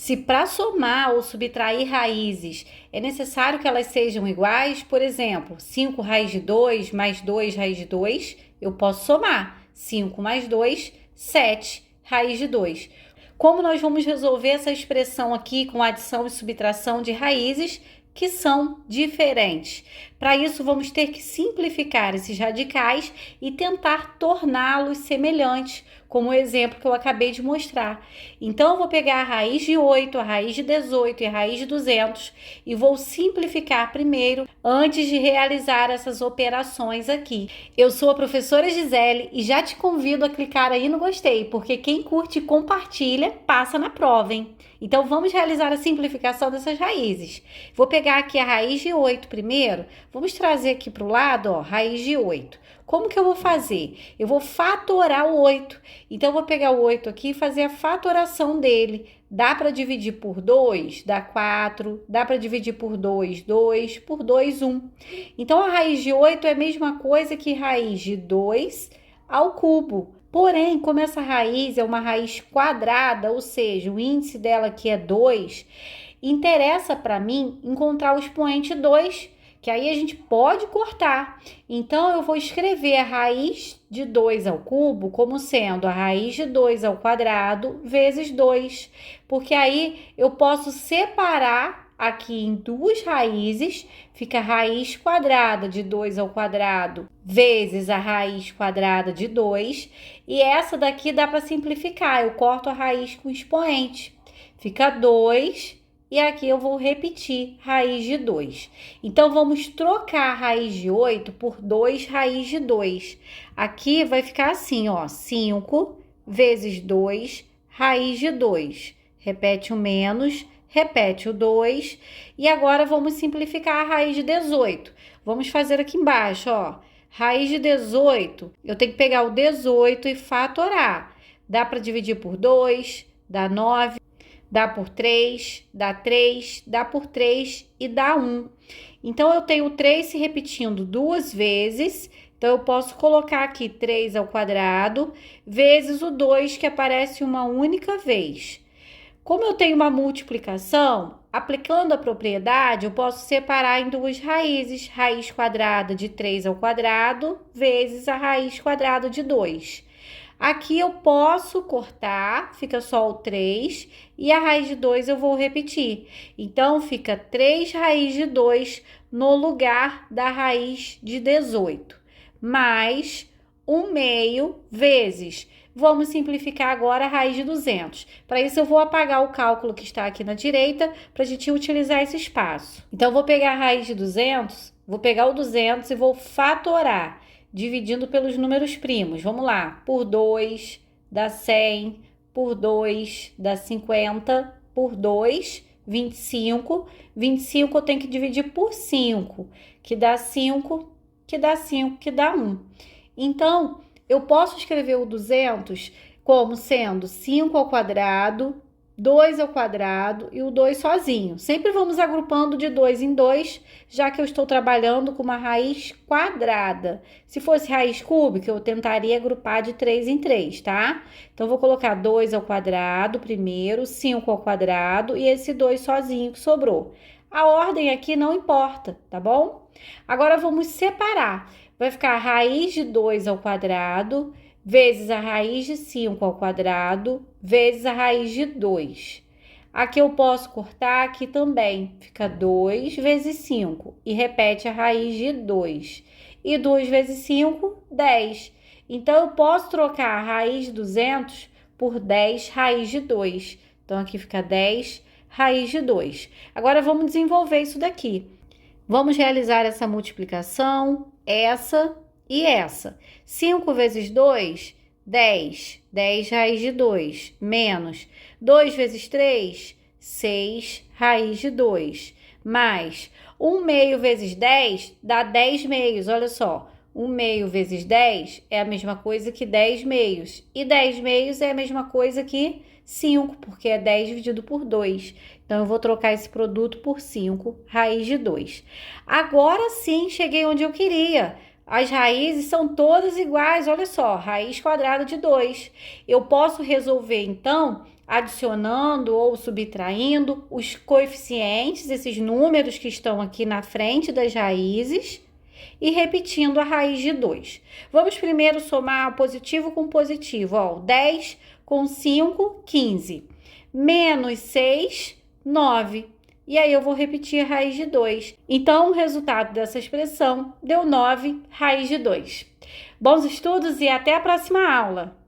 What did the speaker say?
Se para somar ou subtrair raízes é necessário que elas sejam iguais, por exemplo, 5 raiz de 2 mais 2 raiz de 2, eu posso somar. 5 mais 2, 7 raiz de 2. Como nós vamos resolver essa expressão aqui com adição e subtração de raízes que são diferentes? Para isso, vamos ter que simplificar esses radicais e tentar torná-los semelhantes, como o exemplo que eu acabei de mostrar. Então, eu vou pegar a raiz de 8, a raiz de 18 e a raiz de 200 e vou simplificar primeiro, antes de realizar essas operações aqui. Eu sou a professora Gisele e já te convido a clicar aí no gostei, porque quem curte e compartilha, passa na prova, hein? Então, vamos realizar a simplificação dessas raízes. Vou pegar aqui a raiz de 8 primeiro, vamos trazer aqui para o lado, ó, raiz de 8. Como que eu vou fazer? Eu vou fatorar o 8. Então, eu vou pegar o 8 aqui e fazer a fatoração dele. Dá para dividir por 2? Dá 4. Dá para dividir por 2? 2. Por 2, 1. Então, a raiz de 8 é a mesma coisa que raiz de 2 ao cubo. Porém, como essa raiz é uma raiz quadrada, ou seja, o índice dela aqui é 2, interessa para mim encontrar o expoente 2, que aí a gente pode cortar. Então, eu vou escrever a raiz de 2 ao cubo como sendo a raiz de 2 ao quadrado vezes 2, porque aí eu posso separar aqui em duas raízes, fica a raiz quadrada de 2 ao quadrado vezes a raiz quadrada de 2, e essa daqui dá para simplificar, eu corto a raiz com expoente, fica 2, e aqui eu vou repetir raiz de 2. Então, vamos trocar a raiz de 8 por 2 raiz de 2. Aqui vai ficar assim, ó, 5 vezes 2 raiz de 2. Repete o menos, repete o 2. E agora, vamos simplificar a raiz de 18. Vamos fazer aqui embaixo, ó. Raiz de 18, eu tenho que pegar o 18 e fatorar. Dá para dividir por 2, dá 9. Dá por 3, dá 3, dá por 3 e dá 1. Então, eu tenho 3 se repetindo duas vezes. Então, eu posso colocar aqui 3 ao quadrado vezes o 2, que aparece uma única vez. Como eu tenho uma multiplicação, aplicando a propriedade, eu posso separar em duas raízes. Raiz quadrada de 3 ao quadrado vezes a raiz quadrada de 2. Aqui eu posso cortar, fica só o 3, e a raiz de 2 eu vou repetir. Então, fica 3 raiz de 2 no lugar da raiz de 18, mais 1 meio vezes. Vamos simplificar agora a raiz de 200. Para isso, eu vou apagar o cálculo que está aqui na direita, para a gente utilizar esse espaço. Então, eu vou pegar a raiz de 200, vou pegar o 200 e vou fatorar, dividindo pelos números primos. Vamos lá, por 2 dá 100, por 2 dá 50, por 2, 25. 25 eu tenho que dividir por 5, que dá 5, que dá 5, que dá 1. Então, eu posso escrever o 200 como sendo 5 ao quadrado, 2 ao quadrado e o 2 sozinho. Sempre vamos agrupando de 2 em 2, já que eu estou trabalhando com uma raiz quadrada. Se fosse raiz cúbica, eu tentaria agrupar de 3 em 3, tá? Então, vou colocar 2 ao quadrado primeiro, 5 ao quadrado e esse 2 sozinho que sobrou. A ordem aqui não importa, tá bom? Agora, vamos separar. Vai ficar a raiz de 2 ao quadrado vezes a raiz de 5 ao quadrado, vezes a raiz de 2. Aqui eu posso cortar, aqui também. Fica 2 vezes 5 e repete a raiz de 2. E 2 vezes 5, 10. Então, eu posso trocar a raiz de 200 por 10 raiz de 2. Então, aqui fica 10 raiz de 2. Agora, vamos desenvolver isso daqui. Vamos realizar essa multiplicação, essa e essa. 5 vezes 2, 10. 10 raiz de 2, menos 2 vezes 3, 6 raiz de 2, mais 1 meio vezes 10 dá 10 meios, olha só. 1 meio vezes 10 é a mesma coisa que 10 meios. E 10 meios é a mesma coisa que 5, porque é 10 dividido por 2. Então, eu vou trocar esse produto por 5 raiz de 2. Agora sim, cheguei onde eu queria. As raízes são todas iguais, olha só, raiz quadrada de 2. Eu posso resolver, então, adicionando ou subtraindo os coeficientes, esses números que estão aqui na frente das raízes, e repetindo a raiz de 2. Vamos primeiro somar positivo com positivo. Ó, 10 com 5, 15. Menos 6, 9. E aí eu vou repetir a raiz de 2. Então, o resultado dessa expressão deu 9 raiz de 2. Bons estudos e até a próxima aula!